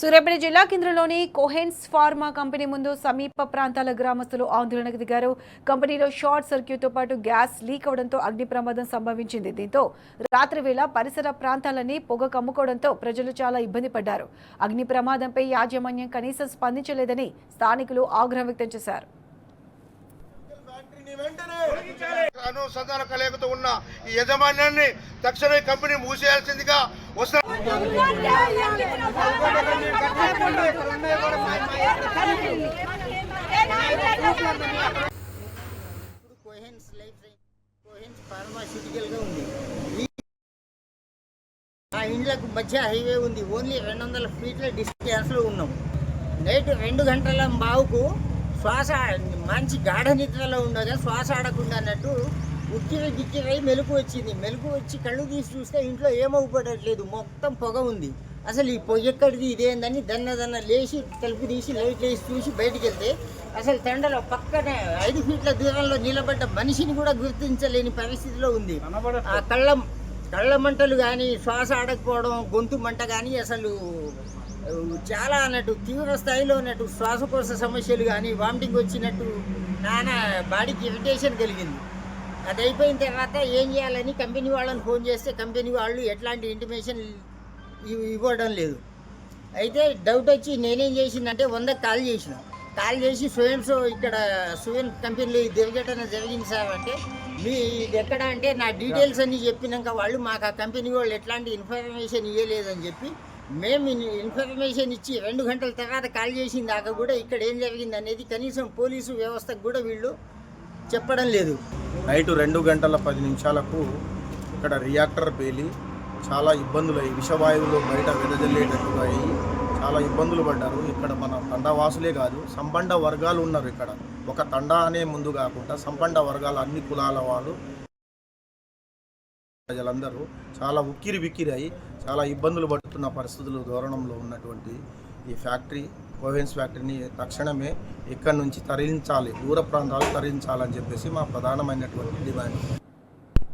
సూర్యాపేట జిల్లా కేంద్రంలోని Cohance pharma company ముందు సమీప ప్రాంతాల గ్రామస్తులు ఆందోళనకు దిగారు. కంపెనీలో షార్ట్ సర్క్యూట్తో పాటు గ్యాస్ లీక్ అవడంతో అగ్ని ప్రమాదం సంభవించింది. దీంతో రాత్రి వేళ పరిసర ప్రాంతాలన్నీ పొగ కమ్ముకోవడంతో ప్రజలు చాలా ఇబ్బంది పడ్డారు. అగ్ని ప్రమాదంపై యాజమాన్యం కనీసం స్పందించలేదని స్థానికులు ఆగ్రహం వ్యక్తం చేశారు. అనుసంధాన కలయికతో ఉన్న ఈ యజమాన్యాన్ని తక్షణమే కంపెనీ మూసేయాల్సిందిగా ఫార్మాసిటికల్ గా ఉంది. ఆ ఇండ్లకు మధ్య హైవే ఉంది. ఓన్లీ 200 ఫీట్ల డిస్టెన్స్ లో ఉన్నాం. నైట్ 2 గంటల బావుకు శ్వాస మంచి గాఢ నిద్రలో ఉండగా శ్వాస ఆడకుండా అన్నట్టు గిక్కిరై మెలకు వచ్చింది. మెలకు వచ్చి కళ్ళు తీసి చూస్తే ఇంట్లో ఏమవుపడట్లేదు, మొత్తం పొగ ఉంది. అసలు ఈ పొగ ఎక్కడిది ఇదేందని దన్న లేచి తలుపు తీసి లైట్ వేసి చూసి బయటికి వెళ్తే అసలు తండలో పక్కనే 5 ఫీట్ల దూరంలో నిలబడ్డ మనిషిని కూడా గుర్తించలేని పరిస్థితిలో ఉంది. ఆ కళ్ళ మంటలు కానీ, శ్వాస ఆడకపోవడం, గొంతు మంట కానీ అసలు చాలా అన్నట్టు తీవ్ర స్థాయిలో ఉన్నట్టు శ్వాసకోశ సమస్యలు కానీ, వామిటింగ్ వచ్చినట్టు నానా బాడీకి ఇరిటేషన్ కలిగింది. అది అయిపోయిన తర్వాత ఏం చేయాలని కంపెనీ వాళ్ళని ఫోన్ చేస్తే కంపెనీ వాళ్ళు ఎట్లాంటి ఇంటిమేషన్ ఇవ్వడం లేదు. అయితే డౌట్ వచ్చి నేనేం చేసిందంటే 100కి కాల్ చేసి ఇక్కడ స్వయం కంపెనీలో దుర్ఘటన జరిగింది సార్ అంటే, మీ ఇది ఎక్కడ అంటే నా డీటెయిల్స్ అన్నీ చెప్పినాక వాళ్ళు మాకు ఆ కంపెనీ వాళ్ళు ఎట్లాంటి ఇన్ఫర్మేషన్ ఇవ్వలేదని చెప్పి మేము ఇన్ఫర్మేషన్ ఇచ్చి 2 గంటల తర్వాత కాల్ చేసిన దాకా కూడా ఇక్కడ ఏం జరిగింది అనేది కనీసం పోలీసు వ్యవస్థకు కూడా వీళ్ళు చెప్పడం లేదు. నైట్ 2 గంటల 10 నిమిషాలకు ఇక్కడ రియాక్టర్ పేలి చాలా ఇబ్బందులు అయ్యి విషవాయువులు బయట వెదజల్లేటట్టుగా అయ్యి చాలా ఇబ్బందులు పడ్డారు. ఇక్కడ మన తండావాసులే కాదు, సంపండ వర్గాలు ఉన్నారు. ఇక్కడ ఒక తండా అనే ముందు కాకుండా సంపండ వర్గాలు అన్ని కులాల వాళ్ళు ప్రజలందరూ చాలా ఉక్కిరి అయ్యి చాలా ఇబ్బందులు పడుతున్న పరిస్థితులు దూరణంలో ఉన్నటువంటి ఈ ఫ్యాక్టరీ కోహెన్స్ ఫ్యాక్టరీని తక్షణమే ఇక్కడి నుంచి తరలించాలి, దూర ప్రాంతాలు తరలించాలని చెప్పేసి మా ప్రధానమైనటువంటి డిమాండ్.